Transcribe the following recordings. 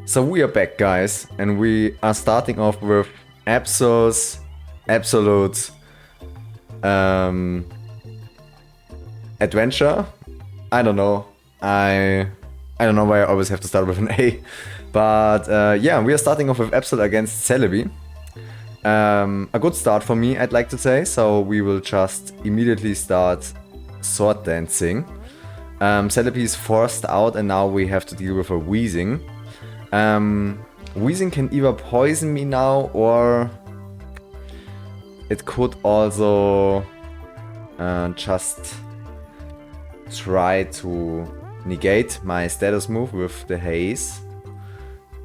So we are back, guys, and we are starting off with Absol's absolute adventure. I don't know. I don't know why I always have to start with an A, but yeah, we are starting off with Absol against Celebi. A good start for me, I'd like to say. So we will just immediately start sword dancing. Celebi is forced out, and now we have to deal with a wheezing. Wheezing can either poison me now, or it could also just try to negate my status move with the haze.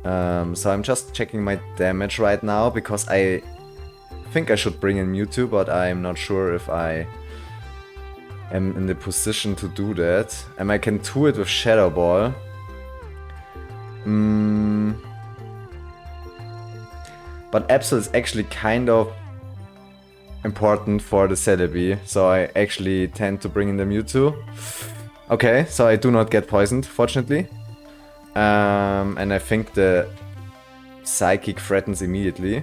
So I'm just checking my damage right now, because I think I should bring in Mewtwo, but I'm not sure if I am in the position to do that. And I can do it with Shadow Ball. But Absol is actually kind of important for the Celebi, so I actually tend to bring in the Mewtwo. Okay, so I do not get poisoned, fortunately. And I think the Psychic threatens immediately.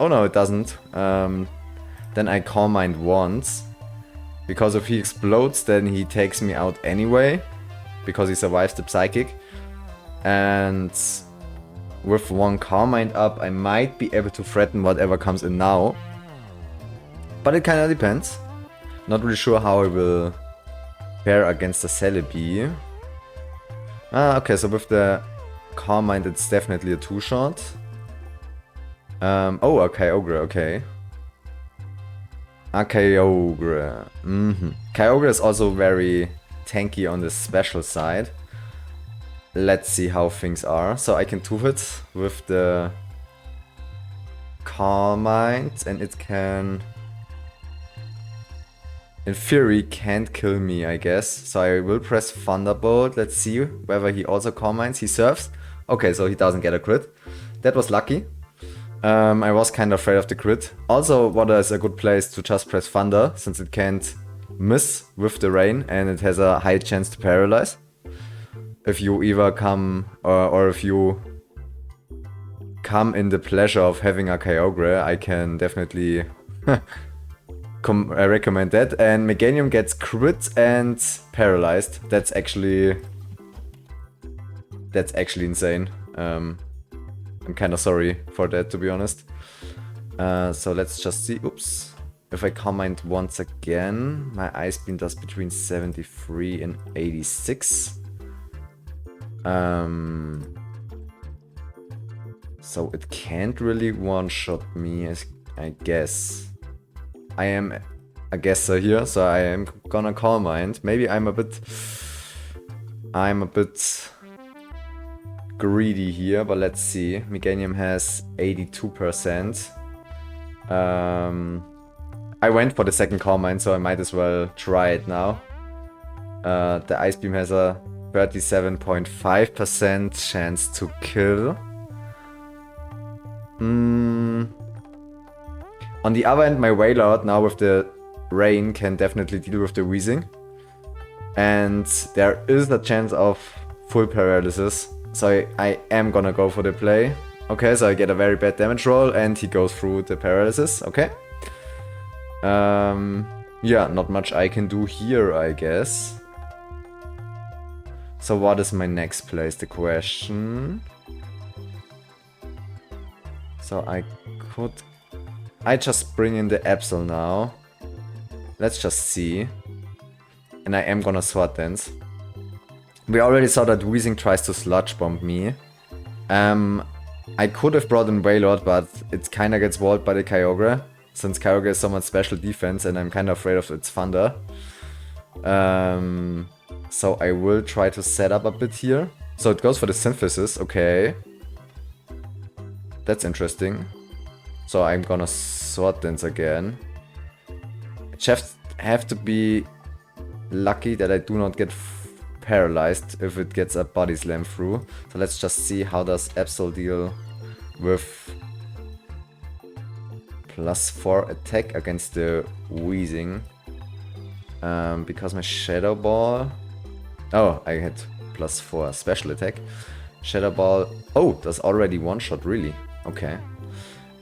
Oh no, it doesn't. Then I Calm Mind once. Because if he explodes, then he takes me out anyway, because he survives the Psychic. And with one Calm Mind up, I might be able to threaten whatever comes in now. But it kinda depends. Not really sure how I will fare against the Celebi. Okay, so with the Calm Mind, it's definitely a two-shot. Oh, okay, Ogre, okay. Okay, Ogre. Kyogre is also very tanky on the special side. Let's see how things are. So I can two-hit with the Calm Mind, and it can, in theory, can't kill me, I guess. So I will press Thunderbolt. Let's see whether he also Calm Minds. He surfs. Okay, so he doesn't get a crit. That was lucky. I was kind of afraid of the crit. Also, Water is a good place to just press Thunder, since it can't miss with the rain, and it has a high chance to paralyze. If you either come, or if you come in the pleasure of having a Kyogre, I can definitely recommend that. And Meganium gets crit and paralyzed. That's actually insane. I'm kind of sorry for that, to be honest. So let's just see. Oops. If I Calm Mind once again, my Ice Beam does between 73 and 86. So it can't really one-shot me, I guess. I am a guesser here, so I am gonna Calm Mind. Maybe I'm a bit greedy here, but let's see. Meganium has 82%. I went for the second Calm Mind, so I might as well try it now. The Ice Beam has a 37.5% chance to kill. On the other end, my Wailord now with the rain can definitely deal with the wheezing. And there is a chance of full paralysis. So I am gonna go for the play. Okay, so I get a very bad damage roll and he goes through the paralysis. Okay. Yeah, not much I can do here, I guess. So what is my next play is the question. So I just bring in the Absol now. Let's just see. And I am gonna Sword Dance. We already saw that Wheezing tries to Sludge Bomb me. I could have brought in Wailord, but it kinda gets walled by the Kyogre, since Kyogre is so much special defense and I'm kinda afraid of its Thunder. So I will try to set up a bit here. So it goes for the Synthesis, okay. That's interesting. So I'm gonna Sword Dance again. I just have to be lucky that I do not get paralyzed if it gets a Body Slam through. So let's just see how does Absol deal with +4 attack against the Wheezing. Because my Shadow Ball... Oh, I had +4 special attack. Shadow Ball. Oh, that's already one shot, really. Okay.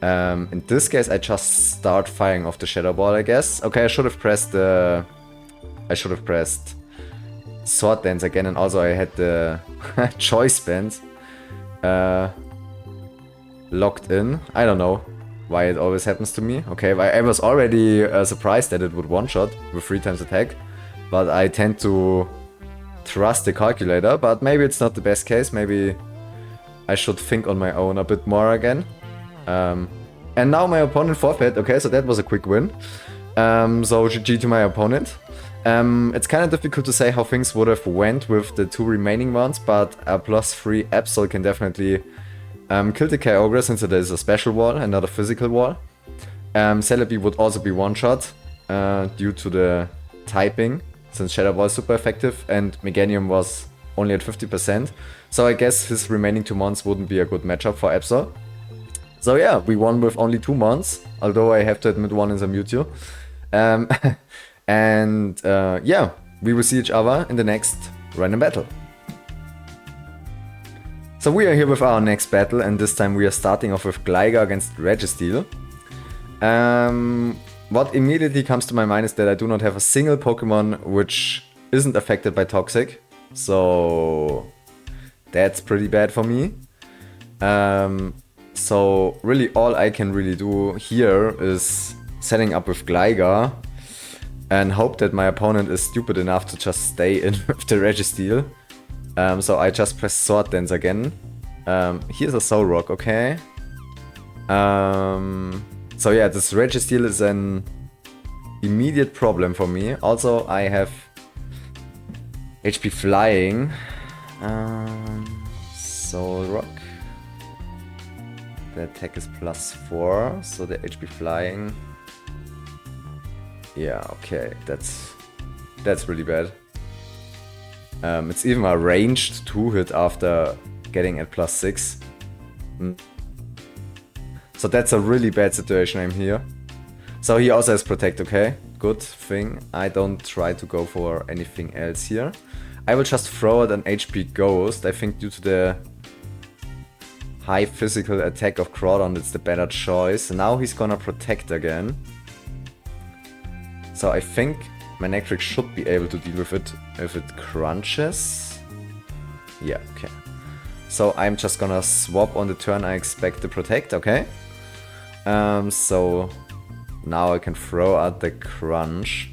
In this case, I just start firing off the Shadow Ball, I guess. Okay, I should have pressed Sword Dance again, and also I had the Choice Band locked in. I don't know why it always happens to me. Okay, I was already surprised that it would one-shot with 3 times attack, but I tend to trust the calculator, but maybe it's not the best case. Maybe I should think on my own a bit more again. And now my opponent forfeit. Okay, so that was a quick win. So GG to my opponent. It's kind of difficult to say how things would have went with the 2 remaining ones, but a +3 Absol can definitely kill the Kyogre, since it is a special wall and not a physical wall. Celebi would also be one-shot due to the typing, since Shadow Ball is super effective and Meganium was only at 50%. So I guess his remaining 2 mons wouldn't be a good matchup for Absol. So yeah, we won with only 2 mons, although I have to admit one is a Mewtwo. And yeah, we will see each other in the next random battle. So we are here with our next battle, and this time we are starting off with Gligar against Registeel. What immediately comes to my mind is that I do not have a single Pokemon which isn't affected by Toxic. So that's pretty bad for me. So really all I can really do here is setting up with Gligar and hope that my opponent is stupid enough to just stay in with the Registeel. So I just press Sword Dance again. Here's a Soul Rock, okay. So yeah, this Registeel is an immediate problem for me. Also, I have HP Flying. Soul Rock. The attack is +4, so the HP Flying. Yeah, okay, that's really bad. It's even a ranged 2-hit after getting at +6. So that's a really bad situation I'm here. So he also has Protect, okay? Good thing. I don't try to go for anything else here. I will just throw out an HP Ghost. I think due to the high physical attack of Crawdon, it's the better choice. Now he's gonna Protect again. So I think Manectric should be able to deal with it if it crunches. Yeah, okay. So I'm just gonna swap on the turn I expect the Protect, okay? So now I can throw out the Crunch.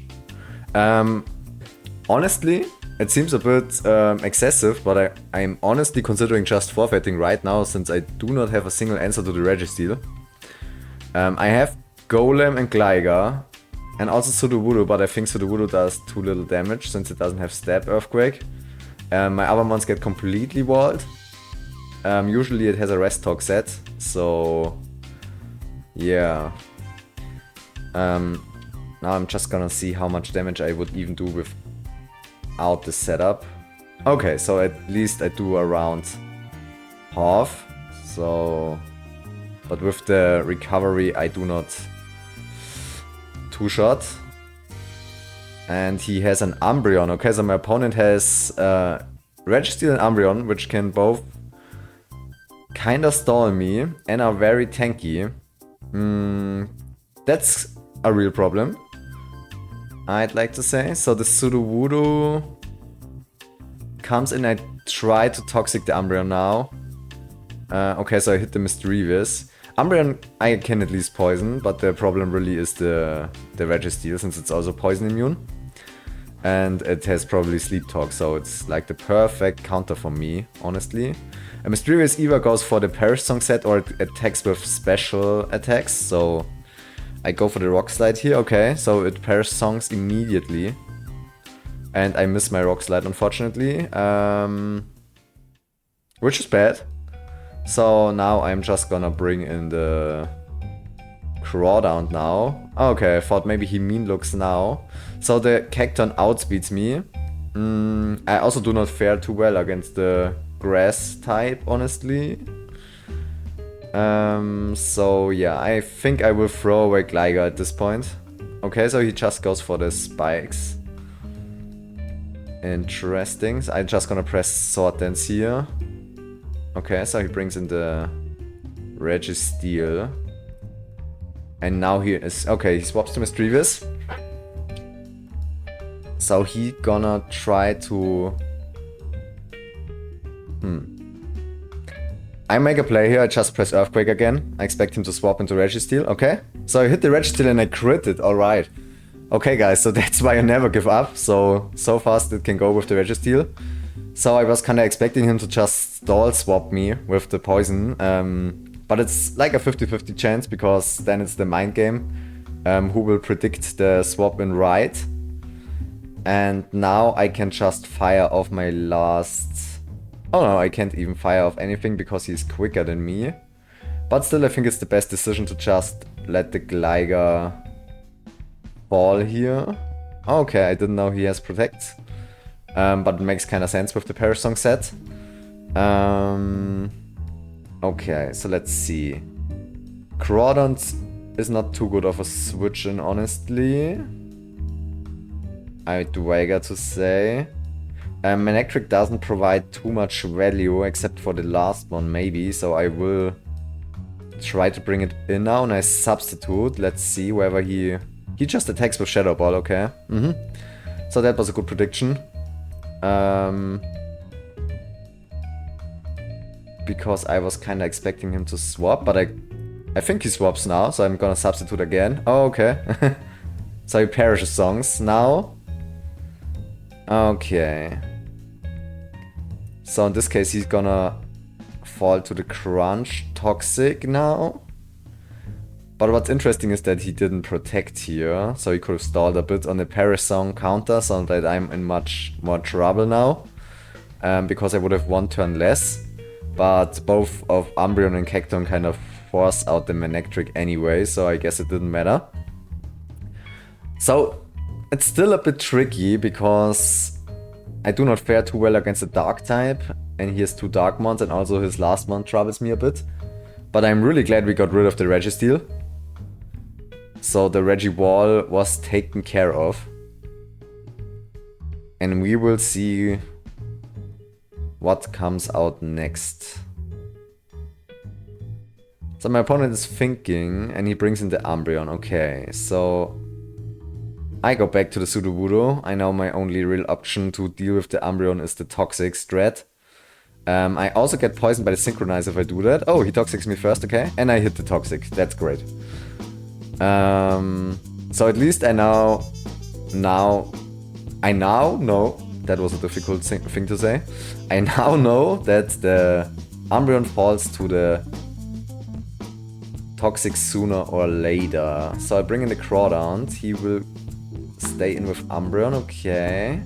Honestly, it seems a bit excessive, but I'm honestly considering just forfeiting right now, since I do not have a single answer to the Registeel. I have Golem and Gligar. And also Sudowoodo, but I think Sudowoodo does too little damage since it doesn't have Stab Earthquake. My other mons get completely walled. Usually it has a Rest Talk set, so yeah. Now I'm just gonna see how much damage I would even do without the setup. Okay, so at least I do around half. So, but with the recovery I do not 2-shot. And he has an Umbreon. Okay, so my opponent has Registeel and Umbreon, which can both kinda stall me and are very tanky. That's a real problem, I'd like to say. So the Sudowoodo comes in. I try to Toxic the Umbreon now. Okay, so I hit the Misdreavus. Umbreon I can at least poison, but the problem really is the Registeel, since it's also poison immune. And it has probably Sleep Talk, so it's like the perfect counter for me, honestly. A Misdreavus either goes for the Perish Song set or it attacks with special attacks, so I go for the Rock Slide here. Okay, so it Perish Songs immediately. And I miss my Rock Slide, unfortunately. Which is bad. So now I'm just gonna bring in the Crawdon now. Okay, I thought maybe he mean looks now. So the Cacturn outspeeds me. I also do not fare too well against the grass type, honestly. So yeah, I think I will throw away Gligar at this point. Okay, so he just goes for the spikes. Interesting. So I'm just gonna press Sword Dance here. Okay, so he brings in the Registeel. And now he is... Okay, he swaps to Mischievous. So he gonna try to... I make a play here, I just press Earthquake again. I expect him to swap into Registeel, okay? So I hit the Registeel and I crit it, alright. Okay guys, so that's why I never give up. So fast it can go with the Registeel. So I was kinda expecting him to just stall swap me with the poison. But it's like a 50-50 chance because then it's the mind game. Who will predict the swap in right. And now I can just fire off my last... Oh no, I can't even fire off anything because he's quicker than me. But still I think it's the best decision to just let the Gligar fall here. Okay, I didn't know he has Protect. But it makes kinda sense with the Parasong set. Okay, so let's see. Crawdont is not too good of a switch in, honestly. I do dare to say. Manectric doesn't provide too much value except for the last one maybe, so I will try to bring it in now and I substitute. Let's see whether he just attacks with Shadow Ball, okay. So that was a good prediction. Because I was kinda expecting him to swap, but I think he swaps now, so I'm gonna substitute again. Oh, okay. So he perishes songs now. Okay. So in this case he's gonna fall to the Crunch Toxic now. But what's interesting is that he didn't protect here, so he could have stalled a bit on the Parasong counter, so that I'm in much more trouble now. Because I would have one turn less. But both of Umbreon and Cacturne kind of force out the Manectric anyway, so I guess it didn't matter. So it's still a bit tricky because I do not fare too well against the Dark type, and he has 2 Darkmons, and also his last one troubles me a bit. But I'm really glad we got rid of the Registeel. So the Regiwall was taken care of. And we will see what comes out next. So my opponent is thinking, and he brings in the Umbreon. Okay, so I go back to the Sudowoodo. I know my only real option to deal with the Umbreon is the Toxic strat. I also get poisoned by the Synchronize if I do that. Oh, he Toxics me first, okay. And I hit the Toxic, that's great. So at least I now know, that was a difficult thing to say. I now know that the Umbreon falls to the Toxic sooner or later. So I bring in the Crawdaunt, he will stay in with Umbreon, okay.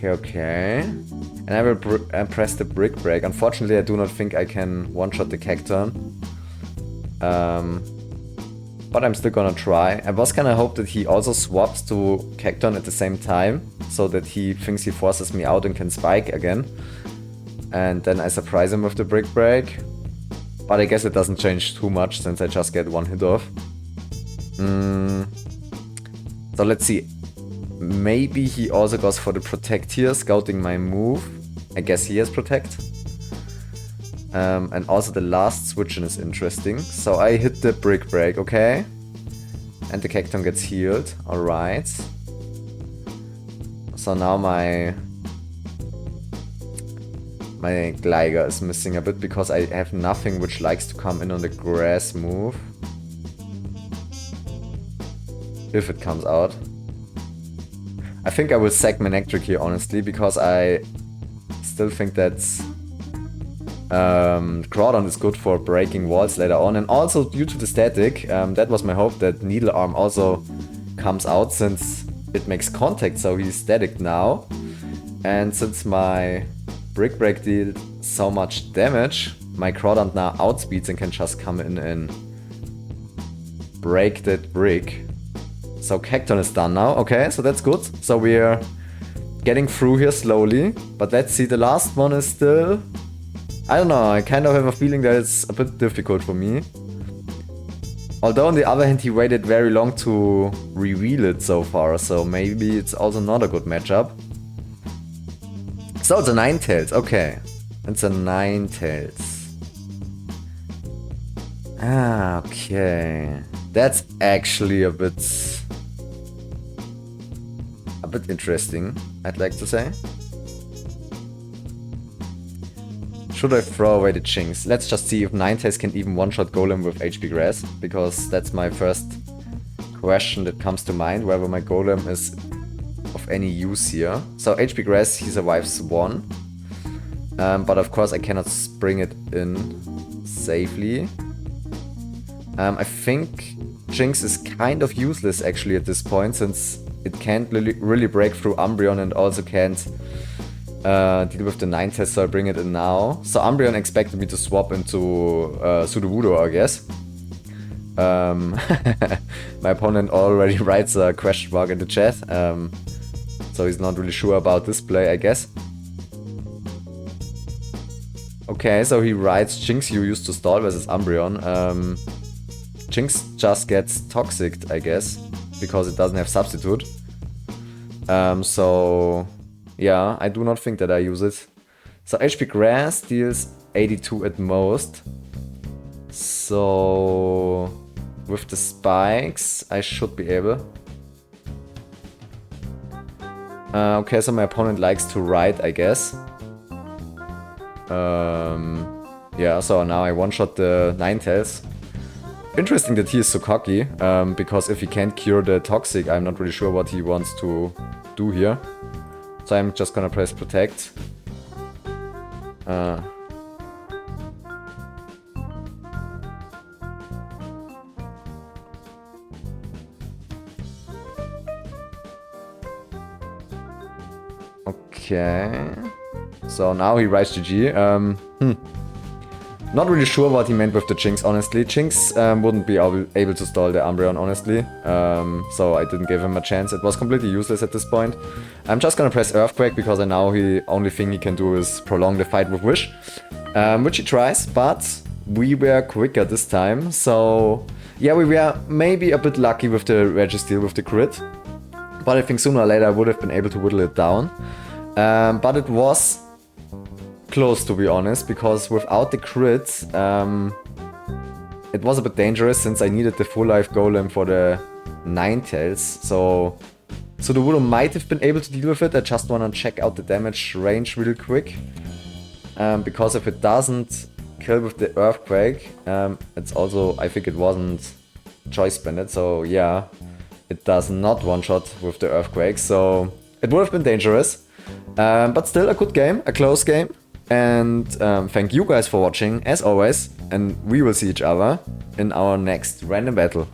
Okay. And I will press the Brick Break. Unfortunately, I do not think I can one-shot the Cacturne. But I'm still gonna try. I was gonna hope that he also swaps to Cacturne at the same time, so that he thinks he forces me out and can spike again. And then I surprise him with the Brick Break. But I guess it doesn't change too much since I just get one hit off. So let's see. Maybe he also goes for the Protect here, scouting my move. I guess he has Protect. And also the last switch-in is interesting. So I hit the Brick Break, okay. And the Cacturne gets healed, alright. So now my Gligar is missing a bit because I have nothing which likes to come in on the grass move. If it comes out. I think I will sack Manectric here, honestly, because I still think that Crawdaunt is good for breaking walls later on. And also, due to the static, that was my hope that Needle Arm also comes out, since it makes contact, so he's static now. And since my Brick Break dealt so much damage, my Crawdaunt now outspeeds and can just come in and break that brick. So Cacturne is done now. Okay, so that's good. So we're getting through here slowly. But let's see, the last one is still... I don't know, I kind of have a feeling that it's a bit difficult for me. Although on the other hand, he waited very long to reveal it so far, so maybe it's also not a good matchup. So it's a Ninetales, okay. It's a Ninetales. Ah, okay. That's actually a bit interesting, I'd like to say. Should I throw away the Jinx? Let's just see if Ninetales can even one-shot Golem with HP Grass, because that's my first question that comes to mind, whether my Golem is of any use here. So HP Grass, he survives 1. But of course I cannot bring it in safely. I think Jinx is kind of useless actually at this point, since it can't really break through Umbreon and also can't deal with the Ninetales, so I bring it in now. So Umbreon expected me to swap into Sudowoodo, I guess. My opponent already writes a question mark in the chat, so he's not really sure about this play, I guess. Okay, so he writes Jinx you used to stall versus Umbreon. Jinx just gets Toxic, I guess, because it doesn't have Substitute. So yeah, I do not think that I use it. So HP Grass deals 82 at most. So with the spikes, I should be able. Okay, so my opponent likes to ride, I guess. Yeah, so now I one-shot the Ninetales. Interesting that he is so cocky, because if he can't cure the Toxic, I'm not really sure what he wants to do here. So I'm just gonna press Protect. Okay. So now he writes GG. Not really sure what he meant with the Jinx, honestly. Jinx wouldn't be able to stall the Umbreon, honestly. So I didn't give him a chance. It was completely useless at this point. I'm just gonna press Earthquake because I know the only thing he can do is prolong the fight with Wish. Which he tries, but we were quicker this time. So yeah, we were maybe a bit lucky with the Registeel with the crit. But I think sooner or later I would have been able to whittle it down. But it was close, to be honest, because without the crit, it was a bit dangerous since I needed the full life Golem for the Ninetales. So the Sudowoodo might have been able to deal with it. I just want to check out the damage range real quick. Because if it doesn't kill with the Earthquake, it's also, I think it wasn't Choice Banded, so yeah, it does not one-shot with the Earthquake, so it would have been dangerous. But still a good game, a close game. And thank you guys for watching, as always, and we will see each other in our next random battle.